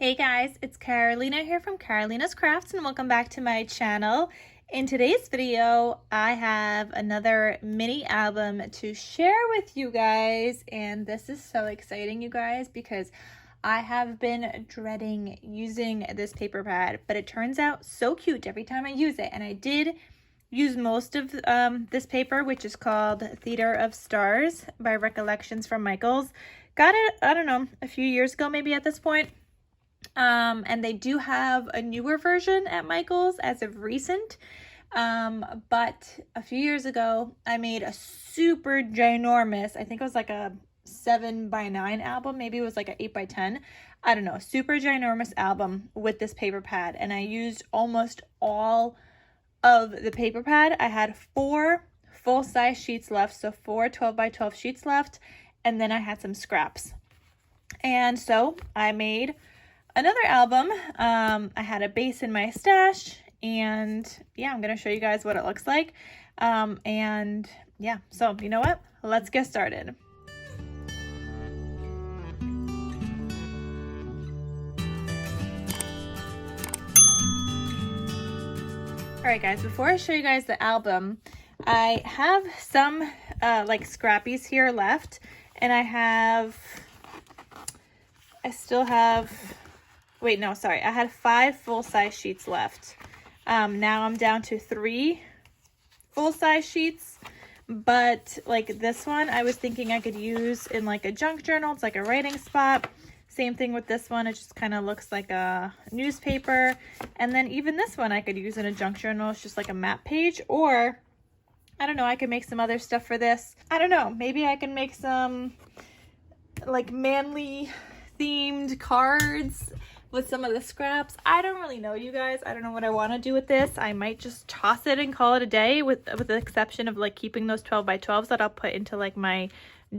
Hey guys, it's Carolina here from KarolinasKrafts and welcome back to my channel. In today's video, I have another mini album to share with you guys, and this is so exciting, you guys, because I have been dreading using this paper pad, but it turns out so cute every time I use it. And I did use most of this paper, which is called Theater of Stars by Recollections from Michaels. Got it, I don't know, a few years ago maybe at this point. And they do have a newer version at Michaels as of recent. But a few years ago, I made a super ginormous, I think it was like a 7x9 album. Maybe it was like an 8x10. I don't know, super ginormous album with this paper pad. And I used almost all of the paper pad. I had 4 full-size sheets left. So 4 12x12 sheets left. And then I had some scraps. And so I made another album. I had a base in my stash, and yeah, I'm gonna show you guys what it looks like. And yeah, so you know what? Let's get started. All right, guys, before I show you guys the album, I have some like scrappies here left, and I still have, wait, no, sorry. I had 5 full-size sheets left. Now I'm down to 3 full-size sheets, but like this one, I was thinking I could use in like a junk journal. It's like a writing spot. Same thing with this one. It just kind of looks like a newspaper. And then even this one I could use in a junk journal. It's just like a map page, or I don't know, I could make some other stuff for this. I don't know. Maybe I can make some like manly themed cards with some of the scraps. I don't really know, you guys. I don't know what I want to do with this. I might just toss it and call it a day, with the exception of like keeping those 12x12s that I'll put into like my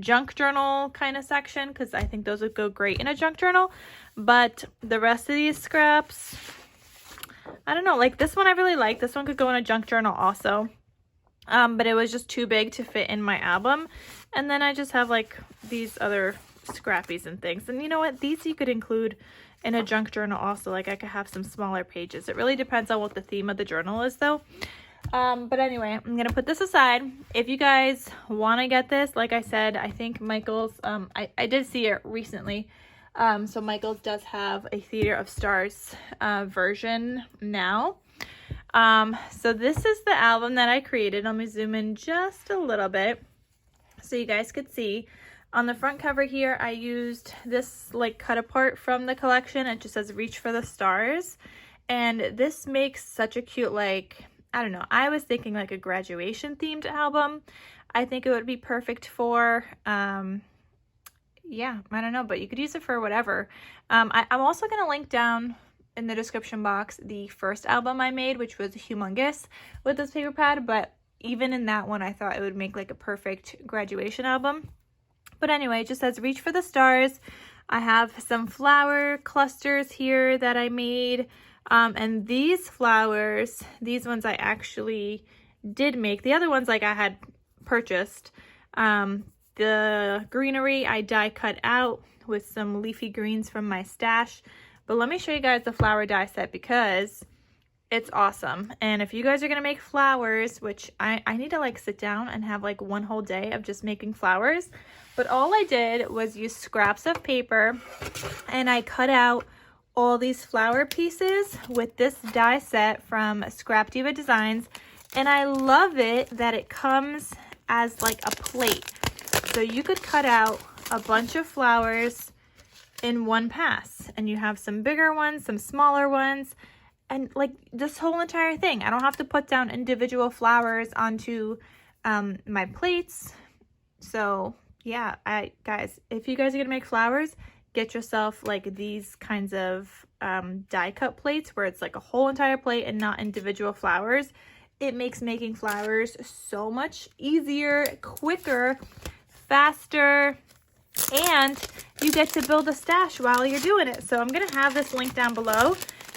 junk journal kind of section, because I think those would go great in a junk journal. But the rest of these scraps, I don't know. Like this one I really like. This one could go in a junk journal also. But it was just too big to fit in my album. And then I just have like these other scrappies and things. And you know what? These you could include in a junk journal also. Like I could have some smaller pages. It really depends on what the theme of the journal is though. But anyway, I'm gonna put this aside. If you guys want to get this, like I said, I think Michaels, I did see it recently. So Michaels does have a Theater of Stars version now. So this is the album that I created. Let me zoom in just a little bit so you guys could see. On the front cover here, I used this like cut apart from the collection. It just says Reach for the Stars. And this makes such a cute, like, I don't know, I was thinking like a graduation themed album. I think it would be perfect for, yeah, I don't know, but you could use it for whatever. I'm also going to link down in the description box the first album I made, which was humongous with this paper pad. But even in that one, I thought it would make like a perfect graduation album. But anyway, it just says Reach for the Stars. I have some flower clusters here that I made. And these flowers, these ones I actually did make. The other ones like I had purchased. The greenery I die cut out with some leafy greens from my stash. But let me show you guys the flower die set because it's awesome. And if you guys are going to make flowers, which I need to like sit down and have like one whole day of just making flowers. But all I did was use scraps of paper and I cut out all these flower pieces with this die set from Scrap Diva Designs. And I love it that it comes as like a plate. So you could cut out a bunch of flowers in one pass. And you have some bigger ones, some smaller ones, and like this whole entire thing. I don't have to put down individual flowers onto my plates. So yeah, guys, if you guys are gonna make flowers, get yourself like these kinds of die cut plates where it's like a whole entire plate and not individual flowers. It makes making flowers so much easier, quicker, faster, and you get to build a stash while you're doing it. So I'm gonna have this link down below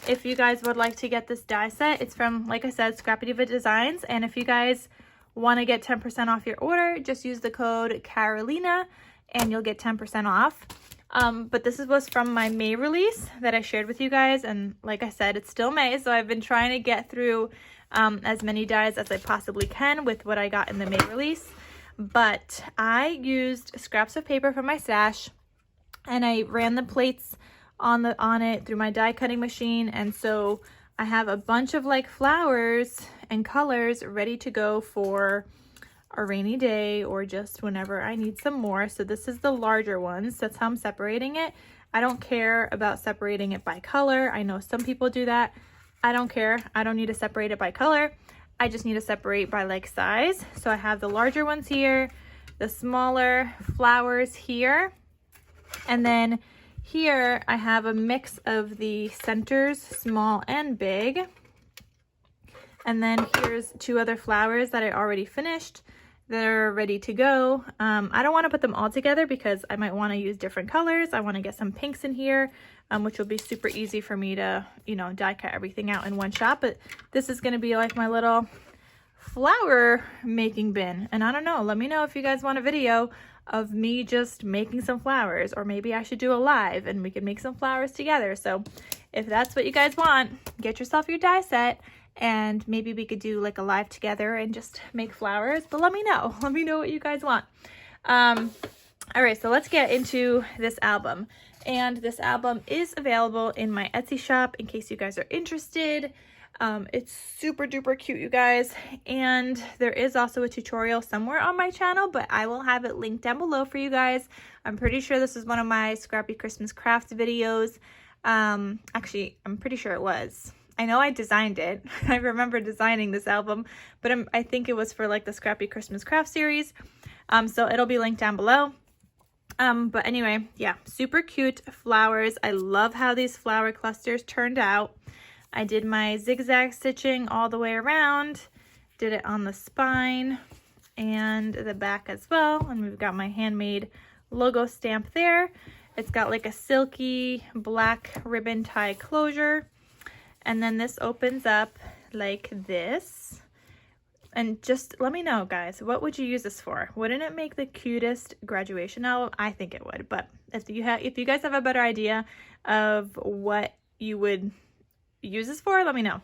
if you guys would like to get this die set. It's from, like I said, Scrap Diva Designs. And if you guys want to get 10% off your order, just use the code Carolina and you'll get 10% off. But this was from my May release that I shared with you guys, and like I said, it's still May, so I've been trying to get through as many dies as I possibly can with what I got in the May release. But I used scraps of paper from my stash, and I ran the plates on it through my die cutting machine, and so I have a bunch of like flowers and colors ready to go for a rainy day or just whenever I need some more. So this is the larger ones. That's how I'm separating it. I don't care about separating it by color. I know some people do that. I don't care. I don't need to separate it by color. I just need to separate by like size. So I have the larger ones here, the smaller flowers here, and then here I have a mix of the centers, small and big. And then here's 2 other flowers that I already finished. They're ready to go. I don't want to put them all together because I might want to use different colors. I want to get some pinks in here, which will be super easy for me to, you know, die cut everything out in one shot. But this is going to be like my little flower making bin. And I don't know, let me know if you guys want a video of me just making some flowers, or maybe I should do a live and we can make some flowers together. So if that's what you guys want, get yourself your die set, and maybe we could do like a live together and just make flowers. But let me know what you guys want. All right, so let's get into this album. And this album is available in my Etsy shop in case you guys are interested. It's super duper cute, you guys, and there is also a tutorial somewhere on my channel, but I will have it linked down below for you guys. I'm pretty sure this is one of my Scrappy Christmas Crafts videos. Actually, I'm pretty sure it was. I know I designed it. I remember designing this album, but I think it was for like the Scrappy Christmas Craft series. So it'll be linked down below. But anyway, yeah, super cute flowers. I love how these flower clusters turned out. I did my zigzag stitching all the way around, did it on the spine and the back as well. And we've got my handmade logo stamp there. It's got like a silky black ribbon tie closure. And then this opens up like this. And just let me know, guys, what would you use this for? Wouldn't it make the cutest graduation album? I think it would, but if you guys have a better idea of what you would use this for, let me know.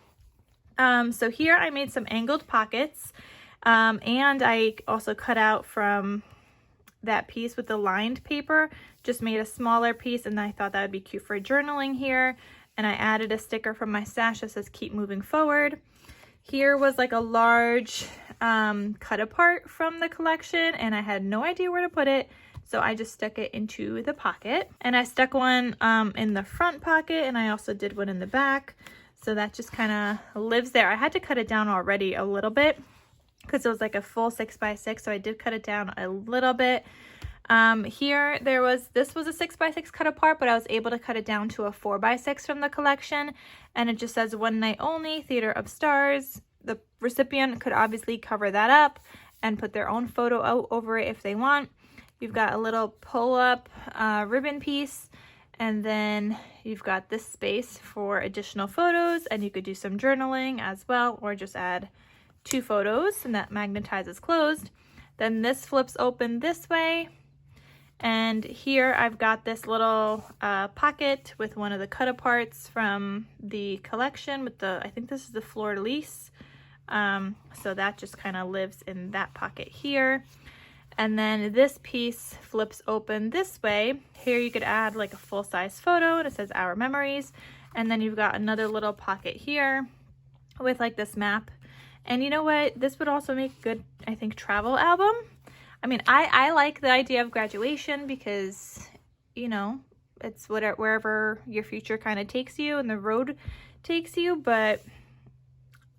So here I made some angled pockets, and I also cut out from that piece with the lined paper, just made a smaller piece, and I thought that would be cute for journaling here. And I added a sticker from my stash that says keep moving forward. Here was like a large cut apart from the collection, and I had no idea where to put it, so I just stuck it into the pocket. And I stuck one in the front pocket, and I also did one in the back, so that just kind of lives there. I had to cut it down already a little bit because it was like a full 6x6, so I did cut it down a little bit. Here this was a 6x6 cut apart, but I was able to cut it down to a 4x6 from the collection, and it just says one night only, Theater of Stars. The recipient could obviously cover that up and put their own photo out over it if they want. You've got a little pull-up ribbon piece, and then you've got this space for additional photos, and you could do some journaling as well, or just add 2 photos, and that magnetizes closed. Then this flips open this way. And here I've got this little pocket with one of the cut aparts from the collection with I think this is the fleur-de-lis. So that just kind of lives in that pocket here. And then this piece flips open this way. Here you could add like a full-size photo, and it says Our Memories. And then you've got another little pocket here with like this map. And you know what? This would also make a good, I think, travel album. I mean, I like the idea of graduation because, you know, it's wherever your future kind of takes you and the road takes you, but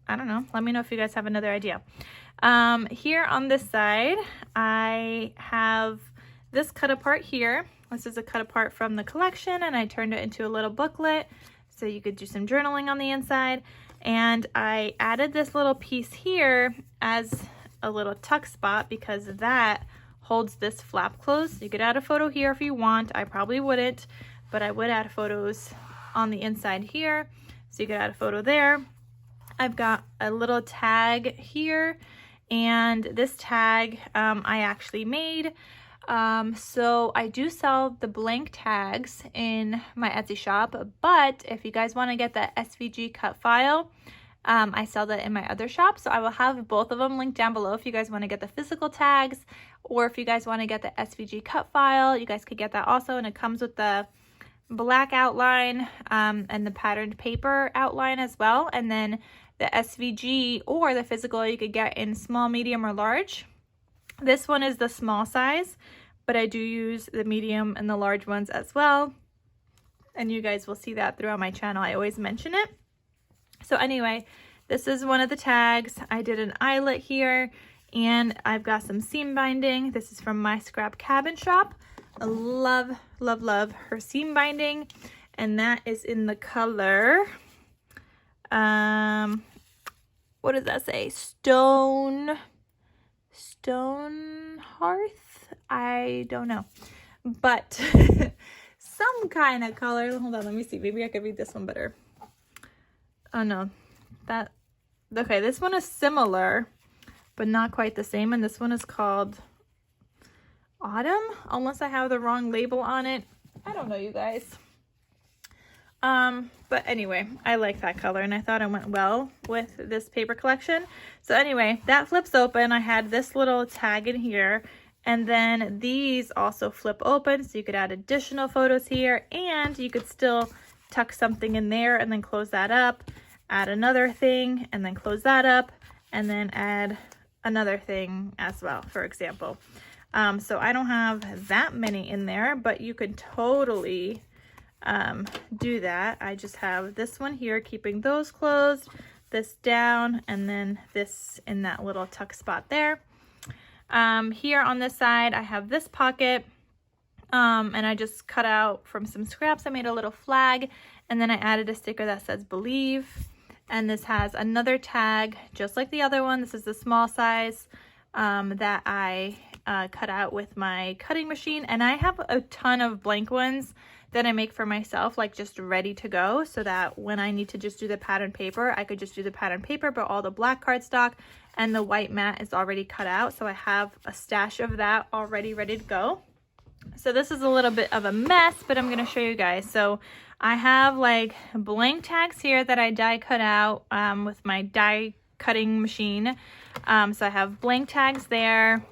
I don't know. Let me know if you guys have another idea. Here on this side, I have this cut apart here. This is a cut apart from the collection, and I turned it into a little booklet so you could do some journaling on the inside. And I added this little piece here as a little tuck spot because that holds this flap closed. You could add a photo here if you want. I probably wouldn't, but I would add photos on the inside here. So you could add a photo there. I've got a little tag here, and this tag I actually made. So I do sell the blank tags in my Etsy shop, but if you guys want to get the SVG cut file, I sell that in my other shop. So I will have both of them linked down below if you guys want to get the physical tags, or if you guys want to get the SVG cut file, you guys could get that also. And it comes with the black outline and the patterned paper outline as well. And then the SVG or the physical you could get in small, medium, or large. This one is the small size, but I do use the medium and the large ones as well. And you guys will see that throughout my channel. I always mention it. So anyway, this is one of the tags. I did an eyelet here, and I've got some seam binding. This is from my scrap cabin shop. I love, love, love her seam binding. And that is in the color, what does that say? Stone Hearth? I don't know. But some kind of color. Hold on, let me see. Maybe I could read this one better. Oh no, okay, this one is similar, but not quite the same. And this one is called Autumn, unless I have the wrong label on it. I don't know, you guys. But anyway, I like that color, and I thought it went well with this paper collection. So anyway, that flips open. I had this little tag in here, and then these also flip open, so you could add additional photos here, and you could still tuck something in there and then close that up, add another thing and then close that up, and then add another thing as well, for example. So I don't have that many in there, but you could totally do that. I just have this one here, keeping those closed, this down, and then this in that little tuck spot there. Here on this side, I have this pocket. And I just cut out from some scraps. I made a little flag, and then I added a sticker that says believe. And this has another tag just like the other one. This is the small size that I cut out with my cutting machine. And I have a ton of blank ones that I make for myself, like just ready to go, so that when I need to just do the pattern paper, I could just do the pattern paper, but all the black cardstock and the white mat is already cut out. So I have a stash of that already ready to go. So this is a little bit of a mess, but I'm going to show you guys. So I have like blank tags here that I die cut out with my die cutting machine. So I have blank tags there,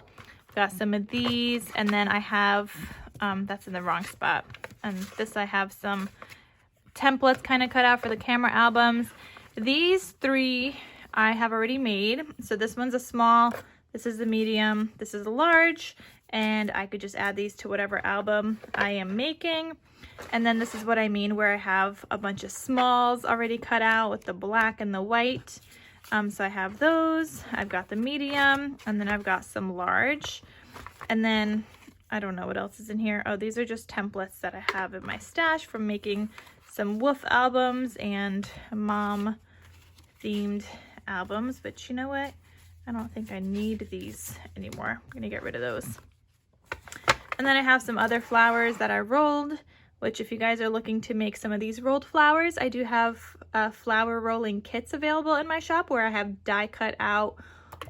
got some of these, and then I have, that's in the wrong spot. And this, I have some templates kind of cut out for the camera albums. These three I have already made. So this one's a small, this is a medium, this is a large, and I could just add these to whatever album I am making. And then this is what I mean, where I have a bunch of smalls already cut out with the black and the white. So I have those, I've got the medium, and then I've got some large. And then I don't know what else is in here. Oh, these are just templates that I have in my stash from making some wolf albums and mom themed albums. But you know what? I don't think I need these anymore. I'm gonna get rid of those. And then I have some other flowers that I rolled, which if you guys are looking to make some of these rolled flowers, I do have flower rolling kits available in my shop where I have die cut out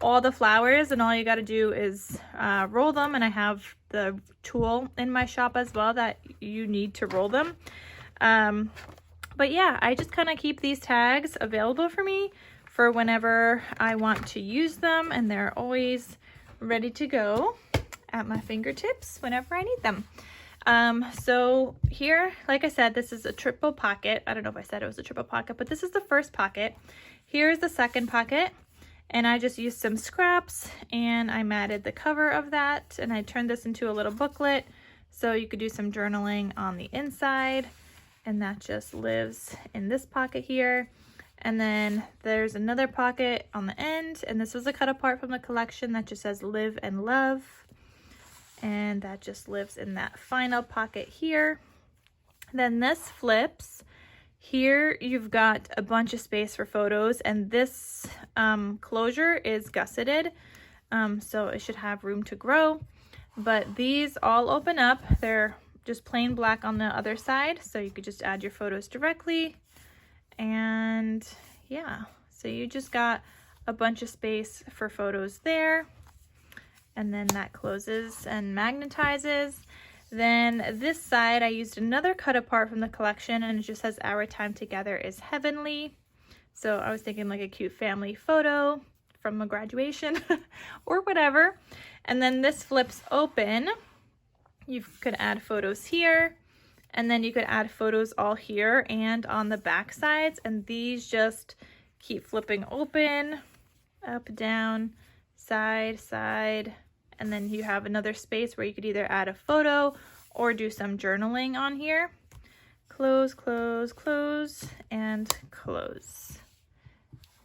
all the flowers, and all you got to do is roll them. And I have the tool in my shop as well that you need to roll them. But yeah, I just kind of keep these tags available for me for whenever I want to use them, and they're always ready to go at my fingertips whenever I need them. So here, like I said, this is a triple pocket. I don't know if I said it was a triple pocket, but this is the first pocket. Here's the second pocket, and I just used some scraps and I matted the cover of that, and I turned this into a little booklet so you could do some journaling on the inside, and that just lives in this pocket here. And then there's another pocket on the end, and this was a cut apart from the collection that just says live and love, and that just lives in that final pocket here. Then this flips. Here you've got a bunch of space for photos, and this closure is gusseted, so it should have room to grow. But these all open up. They're just plain black on the other side, so you could just add your photos directly. And yeah, so you just got a bunch of space for photos there. and then that closes and magnetizes. Then this side, I used another cut apart from the collection, and it just says our time together is heavenly. So I was thinking like a cute family photo from a graduation or whatever. And then this flips open. You could add photos here, and then you could add photos all here and on the back sides. And these just keep flipping open, up, down, side, side. And then you have another space where you could either add a photo or do some journaling on here. Close, close, close, and close.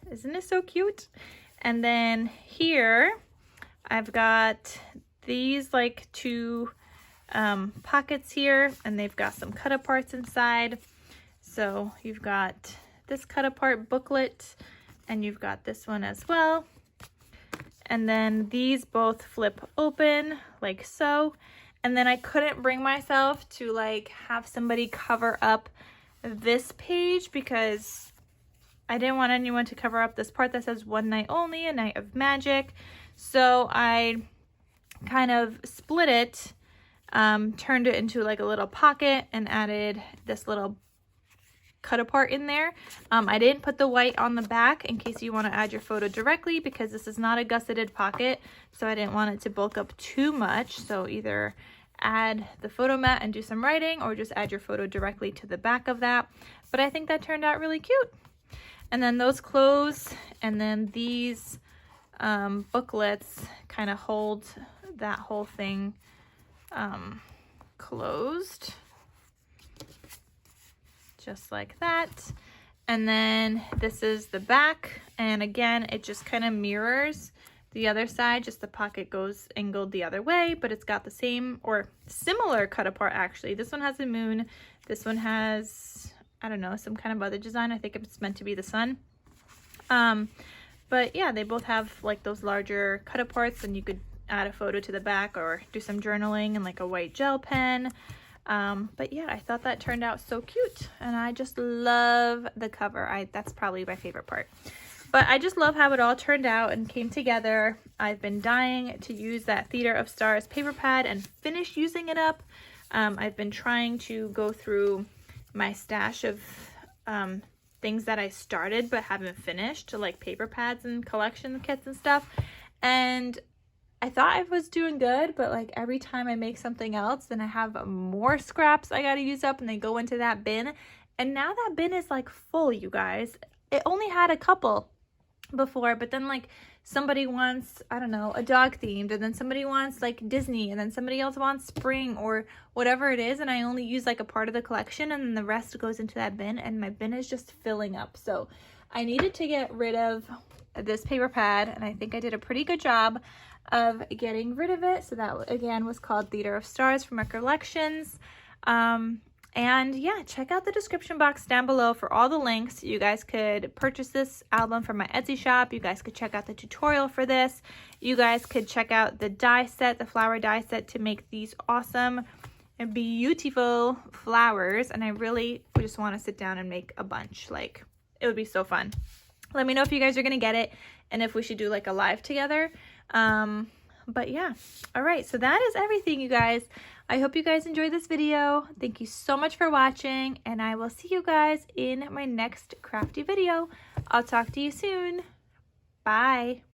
Isn't it so cute? And then here I've got these like two pockets here, and they've got some cut aparts inside. So you've got this cut apart booklet, and you've got this one as well. And then these both flip open like so. And then I couldn't bring myself to like have somebody cover up this page because I didn't want anyone to cover up this part that says one night only, a night of magic. So I kind of split it, turned it into like a little pocket and added this little cut apart in there. I didn't put the white on the back in case you want to add your photo directly, because this is not a gusseted pocket, so I didn't want it to bulk up too much. So either add the photo mat and do some writing, or just add your photo directly to the back of that. But I think that turned out really cute. And then those close, and then these booklets kind of hold that whole thing closed, just like that. And then this is the back, and again it just kind of mirrors the other side, just the pocket goes angled the other way, but it's got the same or similar cut apart actually. This one has a moon, this one has, I don't know, some kind of other design. I think it's meant to be the sun. But yeah, they both have like those larger cut aparts, and you could add a photo to the back or do some journaling and like a white gel pen. But yeah, I thought that turned out so cute, and I just love the cover. That's probably my favorite part. But I just love how it all turned out and came together. I've been dying to use that Theater of Stars paper pad and finish using it up. I've been trying to go through my stash of things that I started but haven't finished, like paper pads and collection kits and stuff. And I thought I was doing good, but like every time I make something else, then I have more scraps I gotta use up, and they go into that bin. And now that bin is like full, you guys. It only had a couple before, but then like somebody wants, I don't know, a dog themed, and then somebody wants like Disney, and then somebody else wants spring or whatever it is, and I only use like a part of the collection, and then the rest goes into that bin, and my bin is just filling up. So I needed to get rid of this paper pad, and I think I did a pretty good job of getting rid of it. So that again was called Theater of Stars from Recollections. And yeah, check out the description box down below for all the links. You guys could purchase this album from my Etsy shop. You guys could check out the tutorial for this. You guys could check out the die set, the flower die set, to make these awesome and beautiful flowers. And I really just want to sit down and make a bunch. Like, it would be so fun. Let me know if you guys are gonna get it and if we should do like a live together. But yeah, all right, so that is everything, you guys. I hope you guys enjoyed this video. Thank you so much for watching, and I will see you guys in my next crafty video. I'll talk to you soon. Bye.